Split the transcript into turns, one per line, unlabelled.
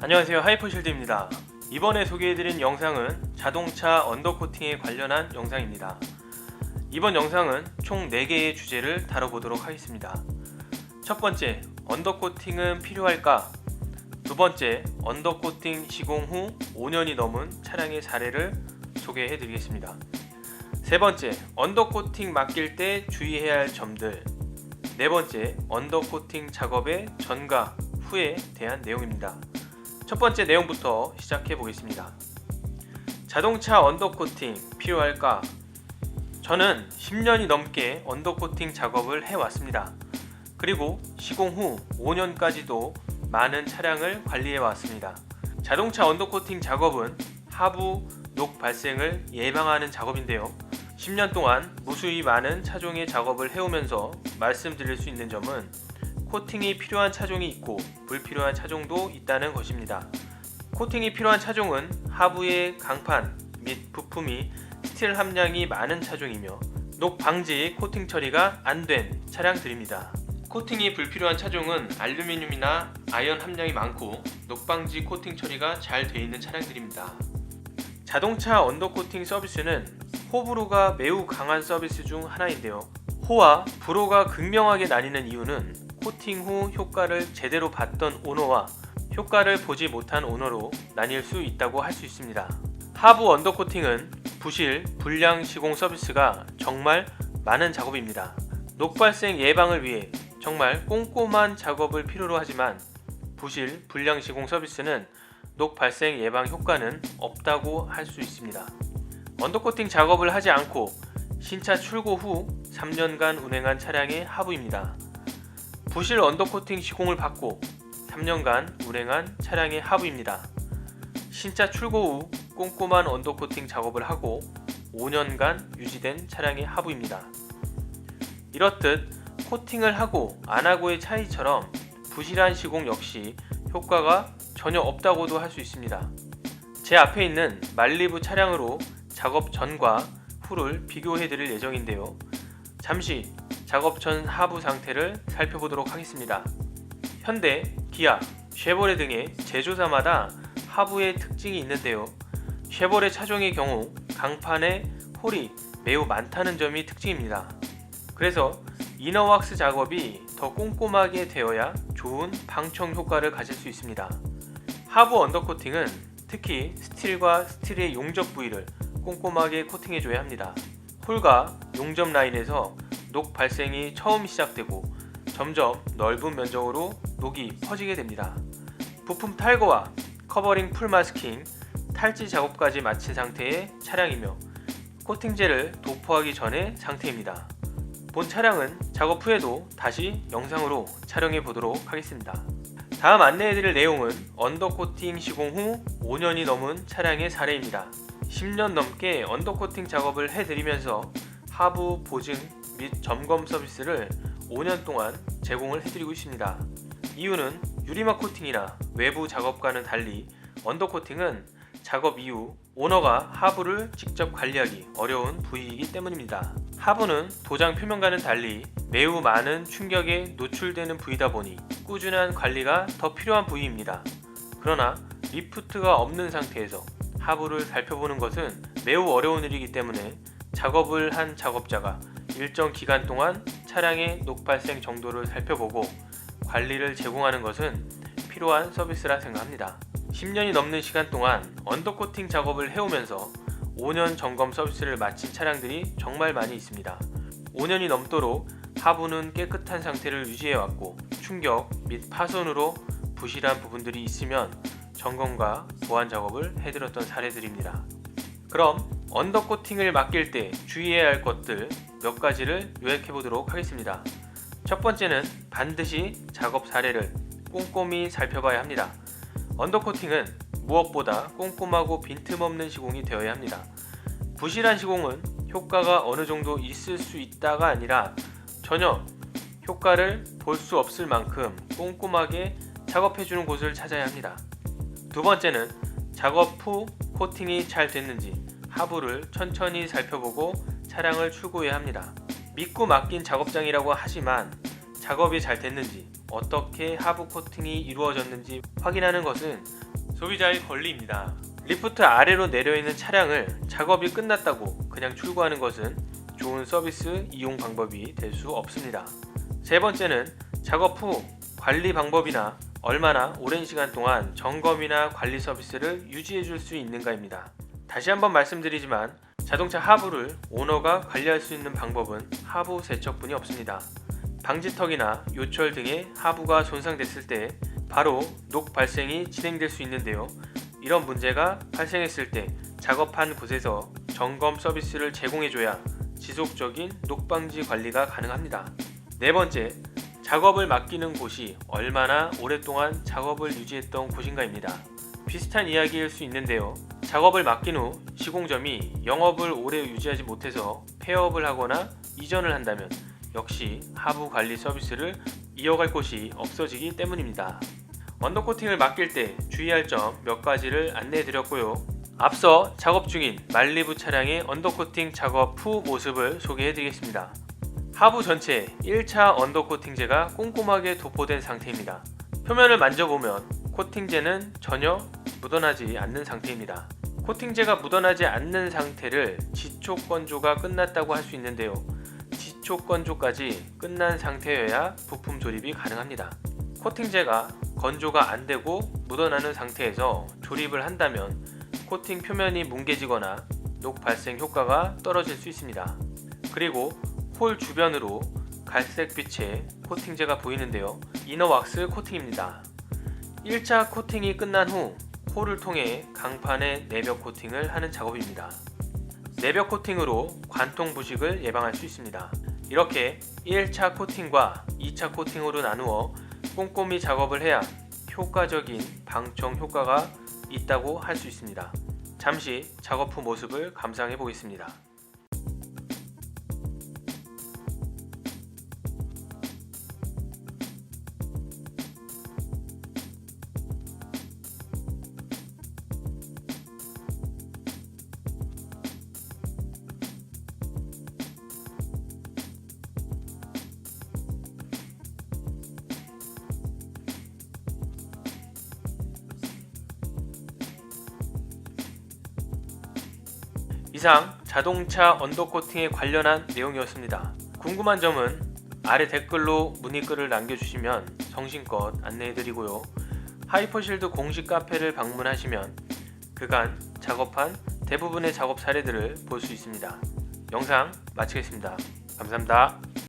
안녕하세요, 하이퍼실드입니다. 이번에 소개해드린 영상은 자동차 언더코팅에 관련한 영상입니다. 이번 영상은 총 4개의 주제를 다뤄보도록 하겠습니다. 첫 번째, 언더코팅은 필요할까? 두 번째, 언더코팅 시공 후 5년이 넘은 차량의 사례를 소개해드리겠습니다. 세 번째, 언더코팅 맡길 때 주의해야 할 점들. 네 번째, 언더코팅 작업의 전과 후에 대한 내용입니다. 첫 번째 내용부터 시작해 보겠습니다. 자동차 언더코팅 필요할까? 저는 10년이 넘게 언더코팅 작업을 해왔습니다. 그리고 시공 후 5년까지도 많은 차량을 관리해 왔습니다. 자동차 언더코팅 작업은 하부 녹 발생을 예방하는 작업인데요. 10년 동안 무수히 많은 차종의 작업을 해오면서 말씀드릴 수 있는 점은 코팅이 필요한 차종이 있고 불필요한 차종도 있다는 것입니다. 코팅이 필요한 차종은 하부의 강판 및 부품이 스틸 함량이 많은 차종이며 녹 방지 코팅 처리가 안 된 차량들입니다. 코팅이 불필요한 차종은 알루미늄이나 아연 함량이 많고 녹 방지 코팅 처리가 잘 되어 있는 차량들입니다. 자동차 언더코팅 서비스는 호불호가 매우 강한 서비스 중 하나인데요. 호와 불호가 극명하게 나뉘는 이유는 코팅 후 효과를 제대로 봤던 오너와 효과를 보지 못한 오너로 나뉠 수 있다고 할 수 있습니다. 하부 언더코팅은 부실, 불량 시공 서비스가 정말 많은 작업입니다. 녹 발생 예방을 위해 정말 꼼꼼한 작업을 필요로 하지만 부실, 불량 시공 서비스는 녹 발생 예방 효과는 없다고 할 수 있습니다. 언더코팅 작업을 하지 않고 신차 출고 후 3년간 운행한 차량의 하부입니다. 부실 언더코팅 시공을 받고 3년간 운행한 차량의 하부입니다. 신차 출고 후 꼼꼼한 언더코팅 작업을 하고 5년간 유지된 차량의 하부입니다. 이렇듯 코팅을 하고 안 하고의 차이처럼 부실한 시공 역시 효과가 전혀 없다고도 할 수 있습니다. 제 앞에 있는 말리부 차량으로 작업 전과 후를 비교해 드릴 예정인데요. 잠시 작업 전 하부 상태를 살펴보도록 하겠습니다. 현대, 기아, 쉐보레 등의 제조사마다 하부의 특징이 있는데요. 쉐보레 차종의 경우 강판에 홀이 매우 많다는 점이 특징입니다. 그래서 이너왁스 작업이 더 꼼꼼하게 되어야 좋은 방청 효과를 가질 수 있습니다. 하부 언더코팅은 특히 스틸과 스틸의 용접 부위를 꼼꼼하게 코팅해줘야 합니다. 홀과 용접 라인에서 녹 발생이 처음 시작되고 점점 넓은 면적으로 녹이 퍼지게 됩니다. 부품 탈거와 커버링 풀 마스킹, 탈지 작업까지 마친 상태의 차량이며 코팅제를 도포하기 전의 상태입니다. 본 차량은 작업 후에도 다시 영상으로 촬영해 보도록 하겠습니다. 다음 안내해드릴 내용은 언더코팅 시공 후 5년이 넘은 차량의 사례입니다. 10년 넘게 언더코팅 작업을 해드리면서 하부 보증 및 점검 서비스를 5년 동안 제공을 해드리고 있습니다. 이유는 유리막 코팅이나 외부 작업과는 달리 언더코팅은 작업 이후 오너가 하부를 직접 관리하기 어려운 부위이기 때문입니다. 하부는 도장 표면과는 달리 매우 많은 충격에 노출되는 부위다 보니 꾸준한 관리가 더 필요한 부위입니다. 그러나 리프트가 없는 상태에서 하부를 살펴보는 것은 매우 어려운 일이기 때문에 작업을 한 작업자가 일정 기간 동안 차량의 녹 발생 정도를 살펴보고 관리를 제공하는 것은 필요한 서비스라 생각합니다. 10년이 넘는 시간 동안 언더코팅 작업을 해오면서 5년 점검 서비스를 마친 차량들이 정말 많이 있습니다. 5년이 넘도록 하부는 깨끗한 상태를 유지해왔고 충격 및 파손으로 부실한 부분들이 있으면 점검과 보완 작업을 해드렸던 사례들입니다. 그럼 언더코팅을 맡길 때 주의해야 할 것들 몇 가지를 요약해 보도록 하겠습니다. 첫 번째는 반드시 작업 사례를 꼼꼼히 살펴봐야 합니다. 언더코팅은 무엇보다 꼼꼼하고 빈틈없는 시공이 되어야 합니다. 부실한 시공은 효과가 어느 정도 있을 수 있다가 아니라 전혀 효과를 볼 수 없을 만큼 꼼꼼하게 작업해주는 곳을 찾아야 합니다. 두 번째는 작업 후 코팅이 잘 됐는지 하부를 천천히 살펴보고 차량을 출고해야 합니다. 믿고 맡긴 작업장이라고 하지만 작업이 잘 됐는지 어떻게 하부 코팅이 이루어졌는지 확인하는 것은 소비자의 권리입니다. 리프트 아래로 내려있는 차량을 작업이 끝났다고 그냥 출고하는 것은 좋은 서비스 이용 방법이 될 수 없습니다. 세 번째는 작업 후 관리 방법이나 얼마나 오랜 시간 동안 점검이나 관리 서비스를 유지해 줄 수 있는가입니다. 다시 한번 말씀드리지만 자동차 하부를 오너가 관리할 수 있는 방법은 하부 세척뿐이 없습니다. 방지턱이나 요철 등의 하부가 손상됐을 때 바로 녹 발생이 진행될 수 있는데요. 이런 문제가 발생했을 때 작업한 곳에서 점검 서비스를 제공해줘야 지속적인 녹방지 관리가 가능합니다. 네 번째, 작업을 맡기는 곳이 얼마나 오랫동안 작업을 유지했던 곳인가입니다. 비슷한 이야기일 수 있는데요. 작업을 맡긴 후 시공점이 영업을 오래 유지하지 못해서 폐업을 하거나 이전을 한다면 역시 하부 관리 서비스를 이어갈 곳이 없어지기 때문입니다. 언더코팅을 맡길 때 주의할 점 몇 가지를 안내해 드렸고요. 앞서 작업 중인 말리부 차량의 언더코팅 작업 후 모습을 소개해 드리겠습니다. 하부 전체에 1차 언더코팅제가 꼼꼼하게 도포된 상태입니다. 표면을 만져보면 코팅제는 전혀 묻어나지 않는 상태입니다. 코팅제가 묻어나지 않는 상태를 지촉 건조가 끝났다고 할 수 있는데요. 지촉 건조까지 끝난 상태여야 부품 조립이 가능합니다. 코팅제가 건조가 안 되고 묻어나는 상태에서 조립을 한다면 코팅 표면이 뭉개지거나 녹 발생 효과가 떨어질 수 있습니다. 그리고 홀 주변으로 갈색빛의 코팅제가 보이는데요. 이너왁스 코팅입니다. 1차 코팅이 끝난 후 홀을 통해 강판에 내벽 코팅을 하는 작업입니다. 내벽 코팅으로 관통 부식을 예방할 수 있습니다. 이렇게 1차 코팅과 2차 코팅으로 나누어 꼼꼼히 작업을 해야 효과적인 방청 효과가 있다고 할 수 있습니다. 잠시 작업 후 모습을 감상해 보겠습니다. 이상 자동차 언더코팅에 관련한 내용이었습니다. 궁금한 점은 아래 댓글로 문의글을 남겨주시면 성심껏 안내해드리고요. 하이퍼실드 공식 카페를 방문하시면 그간 작업한 대부분의 작업 사례들을 볼 수 있습니다. 영상 마치겠습니다. 감사합니다.